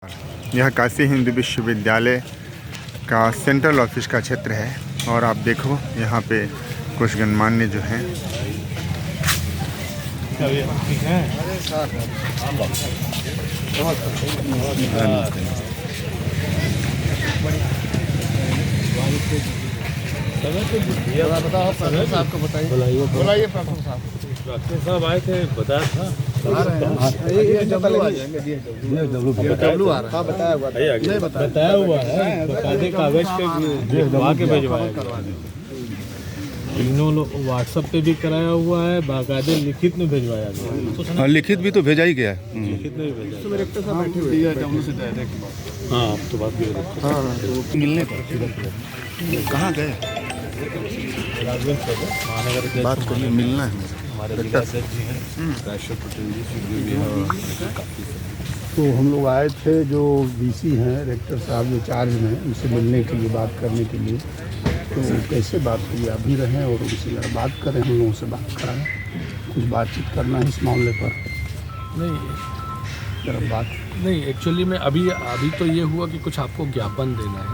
यह काशी हिंदू विश्वविद्यालय का सेंट्रल ऑफिस का क्षेत्र है और आप देखो यहाँ पे कुछ गणमान्य जो हैं बुलाइए प्रोफेसर साहब। डॉक्टर साहब आए थे, बताया था। बताया हुआ है, बकायदे कागज के लिखवा के भिजवाया। तीनों लोग व्हाट्सएप पे भी कराया हुआ है, बाकायदे लिखित में भिजवाया गया। हाँ, लिखित भी तो भेजा ही गया है। लिखित में भी भेजा। डायरेक्टर साहब बैठे हुए हैं। हाँ, अब तो बात भी हो रही है। मिलने पर कहाँ गए? महानगर के बात करिए, मिलना है हमारे जिला अध्यक्ष जी हैं, राजेश्वर पटेल जी, सुखदेव जी हैं, काफ़ी तो हम लोग आए थे, जो डीसी हैं डायरेक्टर साहब जो चार्ज में, उनसे मिलने के लिए, बात करने के लिए। तो कैसे बात हुई, आप भी रहें और उनसे ज़रा बात करें, हम लोगों से बात कराएं, कुछ बातचीत करना है इस मामले पर। नहीं जरा बात नहीं, एक्चुअली में अभी तो ये हुआ कि कुछ आपको ज्ञापन देना है।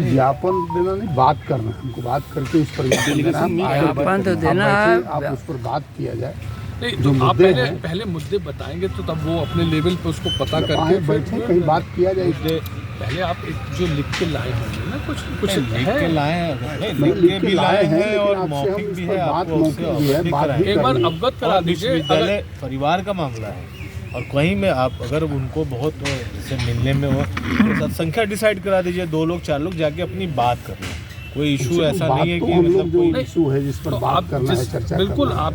ज्ञापन देना नहीं, बात करना है हमको, बात करके उस पर ज्ञापन तो देना है, आप उस पर बात किया जाए। नहीं जो तो आप मुद्दे हैं, पहले मुद्दे बताएंगे तो तब वो अपने लेवल पे उसको पता करके बैठे कहीं बात किया जाए। पहले आप एक जो लिख के लाए होंगे ना, कुछ लिख के लाए हैं, लिख के लाए हैं और और मौखिक भी है, बात आपको मौखिक भी है, बात भी एक बार करनी है। अवगत करा दीजिए। विश्वविद्यालय परिवार का मामला है और कहीं में आप अगर उनको बहुत जैसे मिलने में हो तो संख्या डिसाइड करा दीजिए, 2 लोग 4 लोग जाके अपनी बात कर लें। कोई इशू ऐसा नहीं है कि मतलब कोई इशू है जिस पर बात करना है, चर्चा बिल्कुल करना है।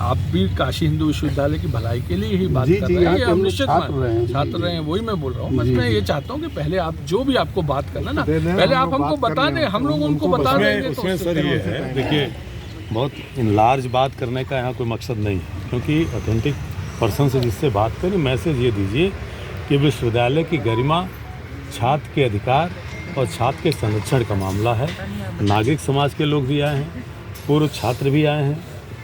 आप भी काशी हिंदू विश्वविद्यालय की भलाई के लिए ही बात जी, कर जी, रहे हैं। यहाँ ये पे हम हम निश्चित छात्र रहे हैं। छात्र रहे हैं, वही मैं बोल रहा हूँ। बस जी, मैं जी। ये चाहता हूँ कि पहले आप जो भी आपको बात करना ना, देना, पहले हम आप लोग हमको बात बता कर दें, रहे हैं, हम लोग उनको उनको बता देंगे। उसमें सर ये है, देखिए बहुत इनलार्ज बात करने का यहाँ कोई मकसद नहीं है, क्योंकि ऑथेंटिक पर्सन से जिससे बात करें, मैसेज ये दीजिए कि विश्वविद्यालय की गरिमा, छात्र के अधिकार और छात्र के संरक्षण का मामला है। नागरिक समाज के लोग भी आए हैं, पूर्व छात्र भी आए हैं,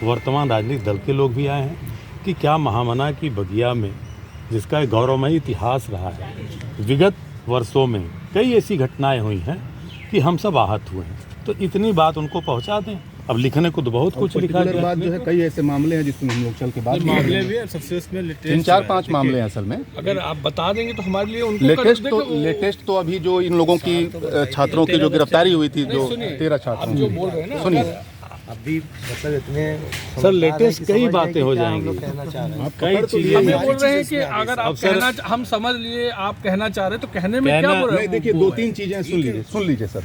वर्तमान राजनीतिक दल के लोग भी आए हैं कि क्या महामना की बगिया में, जिसका एक गौरवमयी इतिहास रहा है, विगत वर्षों में कई ऐसी घटनाएं हुई हैं कि हम सब आहत हुए हैं, तो इतनी बात उनको पहुंचा दें। अब लिखने को तो बहुत कुछ लिखा गया बात जो है, कई ऐसे मामले हैं जिसमें हम लोग चल के बात मामले भी है, सबसे उसमें 3-4-5 मामले हैं असल में। अगर आप बता देंगे तो हमारे लिए उनको लेटेस्ट तो अभी जो इन लोगों की छात्रों की जो गिरफ्तारी हुई थी, जो 13 आप छात्र जो बोल रहे हैं ना, सुनिए। अभी मतलब इतने सर लेटेस्ट कई बातें हो जाएंगी, कई हम चीजें ये बोल रहे हैं कि अगर आप कहना, हम समझ लिए आप कहना चाह रहे हैं, तो कहने में क्या बोल रहे हैं? देखिए, 2-3 चीज़ें सुन लीजिए सर।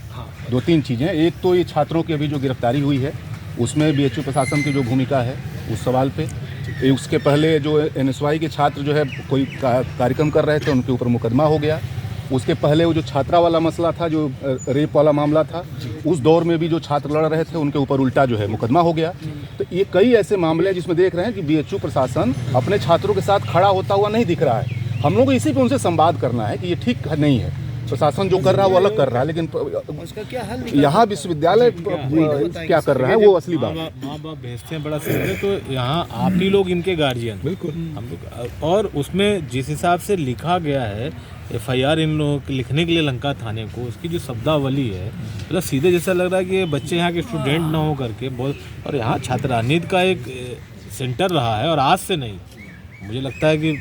2-3 चीज़ें। एक तो ये छात्रों की अभी जो गिरफ्तारी हुई है, उसमें बीएचयू प्रशासन की जो भूमिका है उस सवाल पे। उसके पहले जो एनएसवाई के छात्र जो है कोई कार्यक्रम कर रहे थे, उनके ऊपर मुकदमा हो गया। उसके पहले वो जो छात्रा वाला मसला था, जो रेप वाला मामला था, उस दौर में भी जो छात्र लड़ रहे थे उनके ऊपर उल्टा जो है मुकदमा हो गया। तो ये कई ऐसे मामले हैं जिसमें देख रहे हैं कि बीएचयू प्रशासन अपने छात्रों के साथ खड़ा होता हुआ नहीं दिख रहा है। हम लोग इसी पे उनसे संवाद करना है कि ये ठीक नहीं है, प्रशासन जो कर रहा है वो अलग कर रहा है, लेकिन उसका क्या हल यहाँ विश्वविद्यालय क्या कर रहा है वो असली बात है। माँ बाप भेजते हैं बड़ा सीधे, तो यहाँ आप ही लोग इनके गार्जियन, बिल्कुल हम लोग। और उसमें जिस हिसाब से लिखा गया है FIR इन लोगों के लिखने के लिए लंका थाने को, उसकी जो शब्दावली है, मतलब सीधे जैसा लग रहा है कि बच्चे यहाँ के स्टूडेंट ना हो करके बहुत, और यहाँ छात्र राजनीति का एक सेंटर रहा है, और आज से नहीं, मुझे लगता है कि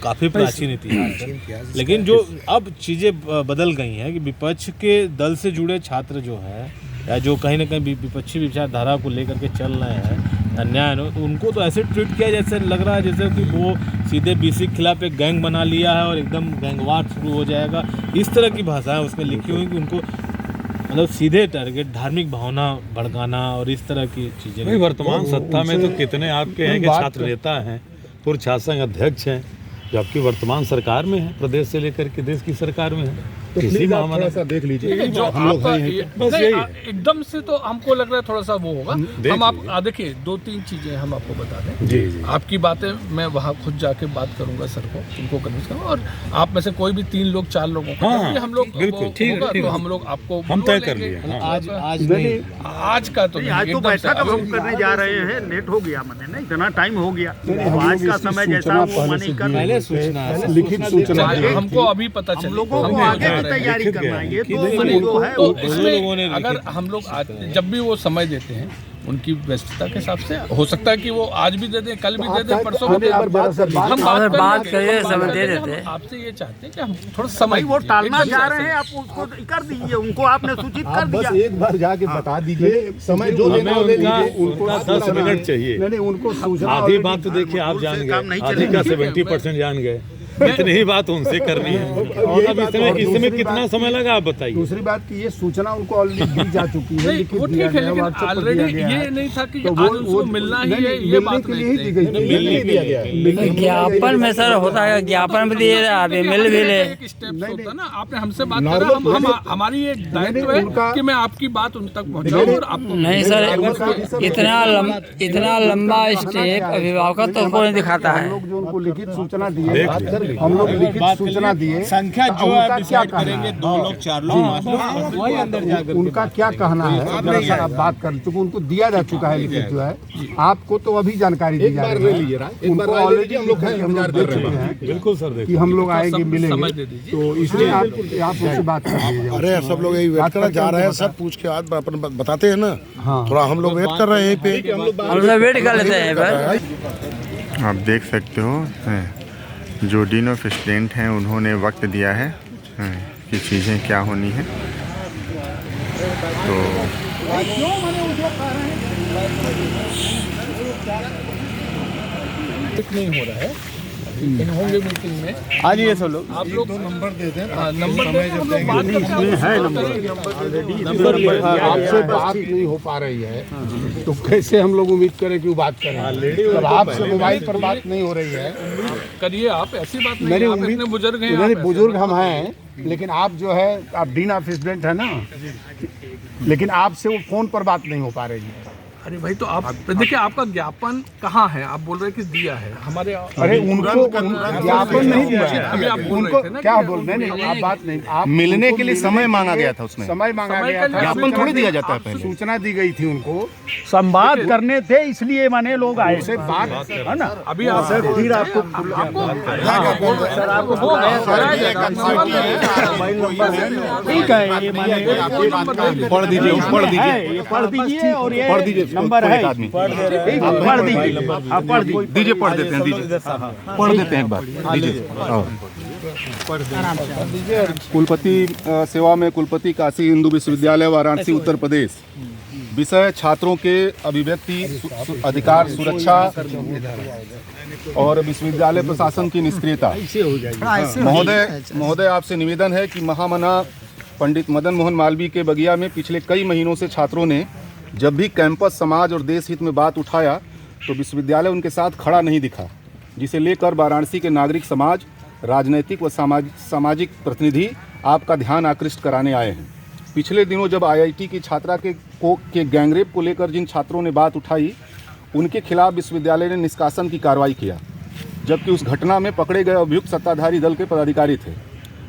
काफ़ी प्राचीन इतिहास है। लेकिन जो अब चीज़ें बदल गई हैं कि विपक्ष के दल से जुड़े छात्र जो है, या जो कहीं ना कहीं विपक्षी विचारधारा को लेकर के चल रहे हैं, अन्याय हो, तो उनको तो ऐसे ट्रीट किया जैसे लग रहा है जैसे कि वो सीधे BC के खिलाफ एक गैंग बना लिया है और एकदम गैंगवार शुरू हो जाएगा। इस तरह की भाषाएं उसमें लिखी हुई कि उनको मतलब सीधे टारगेट, धार्मिक भावना भड़काना और इस तरह की चीज़ें। वर्तमान सत्ता में तो कितने आपके हैं कि छात्र नेता हैं, पूर्व छात्र संघ अध्यक्ष हैं, जो आपकी वर्तमान सरकार में है, प्रदेश से लेकर के देश की सरकार में है। तो किसी मामला सा देख लीजिए, जो हम लोग आपका हैं। बस यही है। एकदम से तो हमको लग रहा है थोड़ा सा वो होगा। हम आप देखिए 2-3 चीजें हम आपको बता दें। जी। आपकी बातें मैं वहाँ खुद जाके बात करूंगा सर को, उनको कन्विंस करूँगा, और आप में से कोई भी 3 लोग 4 लोगों को हम लोग बिल्कुल ठीक है, तो हम लोग आपको हम तय कर लिए। आज नहीं, आज का तो आज तो बैठक अब हम करने जा रहे हैं, लेट हो गया, मैंने ना इतना टाइम हो गया, आज का समय जैसा वो माने कर ये सूचना है। लिखित सूचना दी। हमको अभी पता चला, लोगों को आगे की तैयारी करना है, ये तो जो है तो इसमें अगर हम लोग जब भी वो समय देते हैं उनकी व्यस्तता के हिसाब से हो सकता है कि वो आज भी दे दें, कल भी दे दें, परसों भी दे दें। हम बात करिए, समय दे देते हैं। आपसे ये चाहते हैं कि हम थोड़ा समय, वो टालना चाह रहे हैं, आप उसको कर दीजिए, उनको आपने सूचित कर आप बस दिया। एक बार जाके बता दीजिए, समय जो लेना हो ले लीजिए। उनको 10 मिनट चाहिए। नहीं उनको सूचना आधी बात तो देखिए आप जान गए, आधी का 70% जान गए। इतनी ही बात उनसे करनी है। और अब इसमें कितना समय लगा आप बताइए। दूसरी बात की ये सूचना उनको ऑलरेडी दी जा चुकी है, नहीं लिखित वो दिया ठीक है, गया, लेकिन WhatsApp पर ऑलरेडी दिया गया ये है। नहीं था कि तो आज उसको मिलना ही है, ये बात के लिए नहीं ही दी गई थी। मिलने दिया गया है। ज्ञापन में सर होता है, ज्ञापन भी दिए अभी मिल भी ले। एक स्टेप होता है ना, आपने हमसे बात करा, हम हमारी ये दायित्व है कि मैं आपकी बात उन तक पहुंचाऊं और आपको नहीं सर, इतना लंबा स्टेप अभिभावक तो कोई नहीं दिखाता हम है। लोग जो उनको लिखित सूचना दिए, हम लोग लिखित सूचना दिए, संख्या जो उनका है क्या डिसाइड कहना करेंगे, है? 2 लोग 4 लोग 5 लोग, वही अंदर जाकर उनका क्या कहना है, दरअसल आप बात कर चुके, उनको दिया जा चुका है लिखित जो है, आपको तो अभी जानकारी दी जा रही है। उनको ऑलरेडी हम लोग दे चुके हैं बिल्कुल सर, देखिए कि हम लोग आएंगे समय मिलेंगे, दे दीजिए। तो इसलिए आप उनसे बात कर लीजिए। अरे सब लोग यही वेट करना जा रहे हैं, सब पूछ के बाद अपन बताते हैं ना। थोड़ा हम लोग वेट कर रहे हैं यहीं पे। हम लोग वेट कर लेते हैं बस। आप देख सकते हो जो डीन ऑफ स्टूडेंट हैं उन्होंने वक्त दिया है कि चीज़ें क्या होनी है। तो नहीं हो रहा है, इन होंगे मीटिंग में आज ये सब लोग आप लोग नंबर दे दें, नंबर दे दें, हम लोग बात करेंगे। आपसे बात नहीं हो पा रही है तो कैसे हम लोग उम्मीद करें कि वो बात करें, जब आपसे मोबाइल पर बात नहीं हो रही है। करिए आप, ऐसी बात नहीं मेरी है, आप उम्मीद, इतने बुजुर्ग हैं, नहीं आप बुजुर्ग हम हैं, लेकिन आप जो है आप डीन ऑफ स्टूडेंट है ना, लेकिन आपसे वो फोन पर बात नहीं हो पा रही है। अरे भाई तो आप देखिए, आपका ज्ञापन कहाँ है? आप बोल रहे हैं कि दिया है हमारे। अरे उनको ज्ञापन नहीं दिया है, अभी आप बोल उनको रहे थे ना क्या कि बोल रहे हैं, आप बात नहीं, आप मिलने के लिए समय मांगा गया था, उसमें समय मांगा समय गया का था, ज्ञापन थोड़ी दिया जाता है पहले। सूचना दी गई थी उनको, संवाद करने थे, इसलिए माने लोग आए। उसे बात है ना, अभी आप सर फिर आपको सर आपको ठीक है, ये माने पढ़ दीजिए, पढ़ दीजिए, ये पढ़ दीजिए और ये पढ़ दीजिए, नंबर है, आदमी पढ़ दीजिए, आप पढ़ दीजिए, दीजिए, पढ़ देते हैं, दीजिए, पढ़ देते हैं एक बार, दीजिए। कुलपति सेवा में कुलपति काशी हिंदू विश्वविद्यालय वाराणसी उत्तर प्रदेश। विषय छात्रों के अभिव्यक्ति अधिकार सुरक्षा और विश्वविद्यालय प्रशासन की निष्क्रियता। महोदय आपसे निवेदन है कि महामना पंडित मदन मोहन मालवीय के बगिया में पिछले कई महीनों से छात्रों ने जब भी कैंपस समाज और देश हित में बात उठाया तो विश्वविद्यालय उनके साथ खड़ा नहीं दिखा, जिसे लेकर वाराणसी के नागरिक समाज, राजनैतिक व सामाजिक प्रतिनिधि आपका ध्यान आकृष्ट कराने आए हैं। पिछले दिनों जब आईआईटी की छात्रा के गैंगरेप को लेकर जिन छात्रों ने बात उठाई, उनके खिलाफ विश्वविद्यालय ने निष्कासन की कार्रवाई किया, जबकि उस घटना में पकड़े गए अभियुक्त सत्ताधारी दल के पदाधिकारी थे।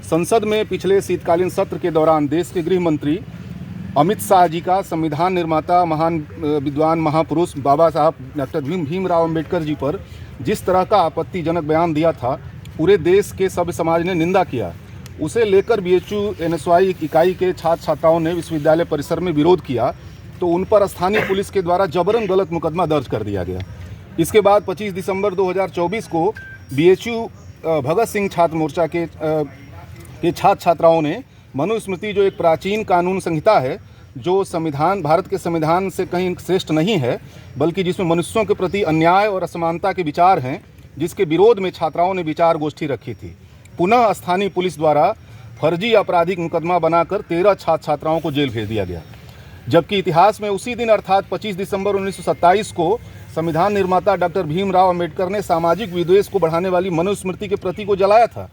संसद में पिछले शीतकालीन सत्र के दौरान देश के गृह मंत्री अमित शाह जी का संविधान निर्माता, महान विद्वान, महापुरुष बाबा साहब डॉक्टर भीमराव अम्बेडकर जी पर जिस तरह का आपत्तिजनक बयान दिया था, पूरे देश के सभ्य समाज ने निंदा किया। उसे लेकर बीएचयू एनएसवाई इकाई के छात्र छात्राओं ने विश्वविद्यालय परिसर में विरोध किया, तो उन पर स्थानीय पुलिस के द्वारा जबरन गलत मुकदमा दर्ज कर दिया गया। इसके बाद 25 दिसंबर 2024 को बीएचयू भगत सिंह छात्र मोर्चा के छात्र छात्राओं ने मनुस्मृति, जो एक प्राचीन कानून संहिता है, जो संविधान, भारत के संविधान से कहीं श्रेष्ठ नहीं है, बल्कि जिसमें मनुष्यों के प्रति अन्याय और असमानता के विचार हैं, जिसके विरोध में छात्राओं ने विचार गोष्ठी रखी थी। पुनः स्थानीय पुलिस द्वारा फर्जी आपराधिक मुकदमा बनाकर 13 छात्र छात्राओं को जेल भेज दिया गया, जबकि इतिहास में उसी दिन अर्थात 25 दिसंबर 1927 को संविधान निर्माता डॉक्टर भीमराव अम्बेडकर ने सामाजिक विद्वेष को बढ़ाने वाली मनुस्मृति के प्रति को जलाया था,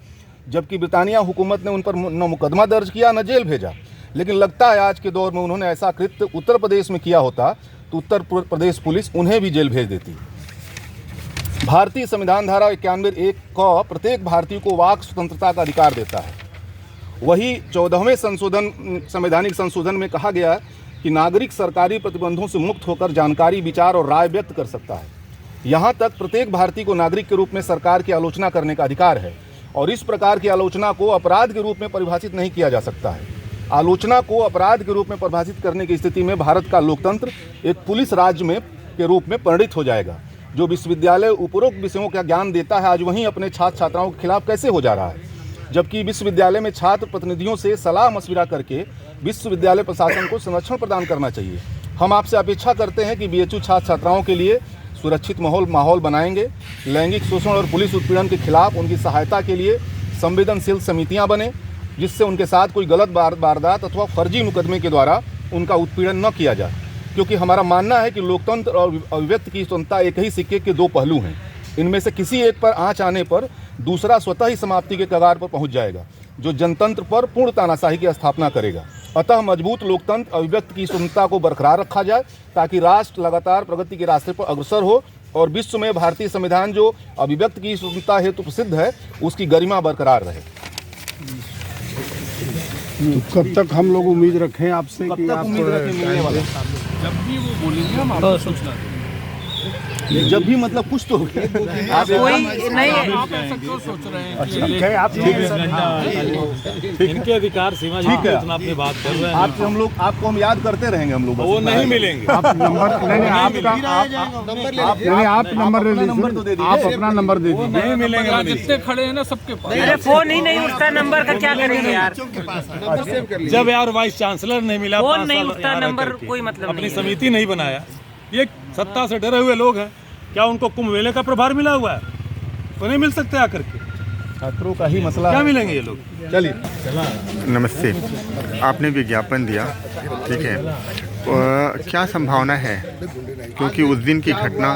जबकि ब्रिटानिया हुकूमत ने उन पर न मुकदमा दर्ज किया न जेल भेजा। लेकिन लगता है आज के दौर में उन्होंने ऐसा कृत्य उत्तर प्रदेश में किया होता तो उत्तर प्रदेश पुलिस उन्हें भी जेल भेज देती। भारतीय संविधान धारा 91(1) क प्रत्येक भारतीय को वाक स्वतंत्रता का अधिकार देता है। वही 14वें संवैधानिक संशोधन में कहा गया कि नागरिक सरकारी प्रतिबंधों से मुक्त होकर जानकारी, विचार और राय व्यक्त कर सकता है। यहाँ तक प्रत्येक भारतीय को नागरिक के रूप में सरकार की आलोचना करने का अधिकार है और इस प्रकार की आलोचना को अपराध के रूप में परिभाषित नहीं किया जा सकता है। आलोचना को अपराध के रूप में परिभाषित करने की स्थिति में भारत का लोकतंत्र एक पुलिस राज्य में के रूप में परिणित हो जाएगा। जो विश्वविद्यालय उपरोक्त विषयों का ज्ञान देता है आज वहीं अपने छात्र छात्राओं के खिलाफ कैसे हो जा रहा है, जबकि विश्वविद्यालय में छात्र प्रतिनिधियों से सलाह मशविरा करके विश्वविद्यालय प्रशासन को संरक्षण प्रदान करना चाहिए। हम आपसे अपेक्षा करते हैं कि बीएचयू छात्र छात्राओं के लिए सुरक्षित माहौल बनाएंगे। लैंगिक शोषण और पुलिस उत्पीड़न के खिलाफ उनकी सहायता के लिए संवेदनशील समितियां बने, जिससे उनके साथ कोई गलत वारदात अथवा फर्जी मुकदमे के द्वारा उनका उत्पीड़न न किया जाए, क्योंकि हमारा मानना है कि लोकतंत्र और अभिव्यक्ति की स्वतंत्रता एक ही सिक्के के दो पहलू हैं। इनमें से किसी एक पर आंच आने पर दूसरा स्वतः ही समाप्ति के कगार पर पहुंच जाएगा, जो जनतंत्र पर पूर्ण तानाशाही की स्थापना करेगा। अतः मजबूत लोकतंत्र अभिव्यक्ति की स्वतंत्रता को बरकरार रखा जाए ताकि राष्ट्र लगातार प्रगति के रास्ते पर अग्रसर हो और विश्व में भारतीय संविधान जो अभिव्यक्ति की स्वतंत्रता हेतु प्रसिद्ध है उसकी गरिमा बरकरार रहे। तो कब तक हम लोग उम्मीद रखें आपसे कि आप जब भी वो बोलेंगे हम आपको सूचना देंगे। जब भी मतलब कुछ तो आप ऐसा क्यों सोच रहे हैं? इनके अधिकार सीमा ठीक है, अपनी बात कर रहे हैं। आपको हम याद करते रहेंगे। हम लोग वो नहीं मिलेंगे। आप नंबर तो दे दीजिए, आप अपना नंबर दे दीजिए। नहीं मिलेंगे, जितने खड़े हैं ना सबके पास। अरे फोन ही नहीं उठता, नंबर का क्या करेंगे यार? जब यार वाइस चांसलर नहीं मिला, फोन नहीं उठता, नंबर कोई मतलब अपनी नहीं। समिति नहीं बनाया, ये सत्ता से डरे हुए लोग हैं। क्या उनको कुंभ मेले का प्रभार मिला हुआ है? तो नहीं मिल सकते आकर के। छात्रों का ही मसला क्या है। मिलेंगे ये लोग? चलिए नमस्ते। आपने विज्ञापन दिया, ठीक है, क्या संभावना है, क्योंकि उस दिन की घटना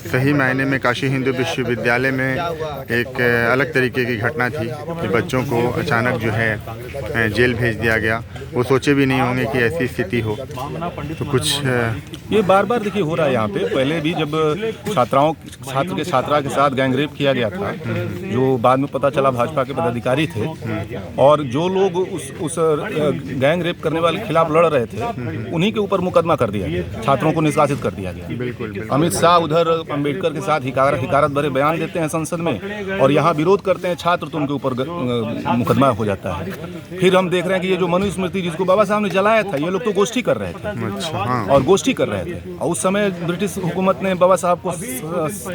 सही मायने में काशी हिंदू विश्वविद्यालय में एक अलग तरीके की घटना थी कि बच्चों को अचानक जो है जेल भेज दिया गया। वो सोचे भी नहीं होंगे कि ऐसी स्थिति हो। तो कुछ ये बार बार देखिए हो रहा है यहाँ पे। पहले भी जब छात्रा के साथ गैंग रेप किया गया था, जो बाद में पता चला भाजपा के पदाधिकारी थे, और जो लोग उस गैंग रेप करने वाले के खिलाफ लड़ रहे थे उन्हीं के ऊपर मुकदमा कर दिया गया, छात्रों को निष्कासित कर दिया गया। बिल्कुल। अमित शाह उधर अंबेडकर के साथ हिकारत भरे बयान देते हैं संसद में, और यहाँ विरोध करते हैं छात्र, तो उनके ऊपर मुकदमा हो जाता है। फिर हम देख रहे हैं कि ये जो मनुस्मृति जिसको बाबा साहब ने जलाया था, ये लोग तो गोष्ठी कर रहे थे। अच्छा, हाँ। और गोष्ठी कर रहे थे, और उस समय ब्रिटिश हुकूमत ने बाबा साहब को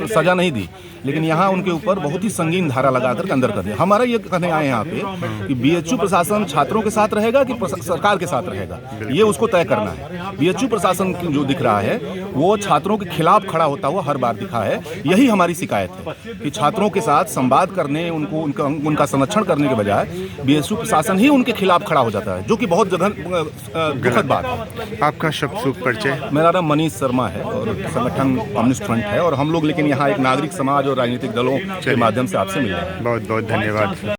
सजा नहीं दी, लेकिन यहाँ उनके ऊपर बहुत ही संगीन धारा लगाकर अंदर कर दिया। हमारा ये कहने आए यहाँ पे कि बीएचयू प्रशासन छात्रों के साथ रहेगा कि सरकार के साथ रहेगा, ये उसको तय करना है। बीएचयू प्रशासन जो दिख रहा है वो छात्रों के खिलाफ खड़ा होता हुआ हर बार दिखा है। यही हमारी शिकायत है कि छात्रों के साथ संवाद करने, उनका संरक्षण करने के बजाय बीएचयू प्रशासन ही उनके खिलाफ खड़ा हो जाता है, जो कि बहुत दुखद बात है। आपका शुभ शुभ परिचय? मेरा नाम मनीष शर्मा है और संगठन कम्युनिस्ट फ्रंट है, और हम लोग लेकिन यहाँ एक नागरिक समाज और राजनीतिक दलों के माध्यम से आपसे मिल रहे हैं। बहुत बहुत धन्यवाद।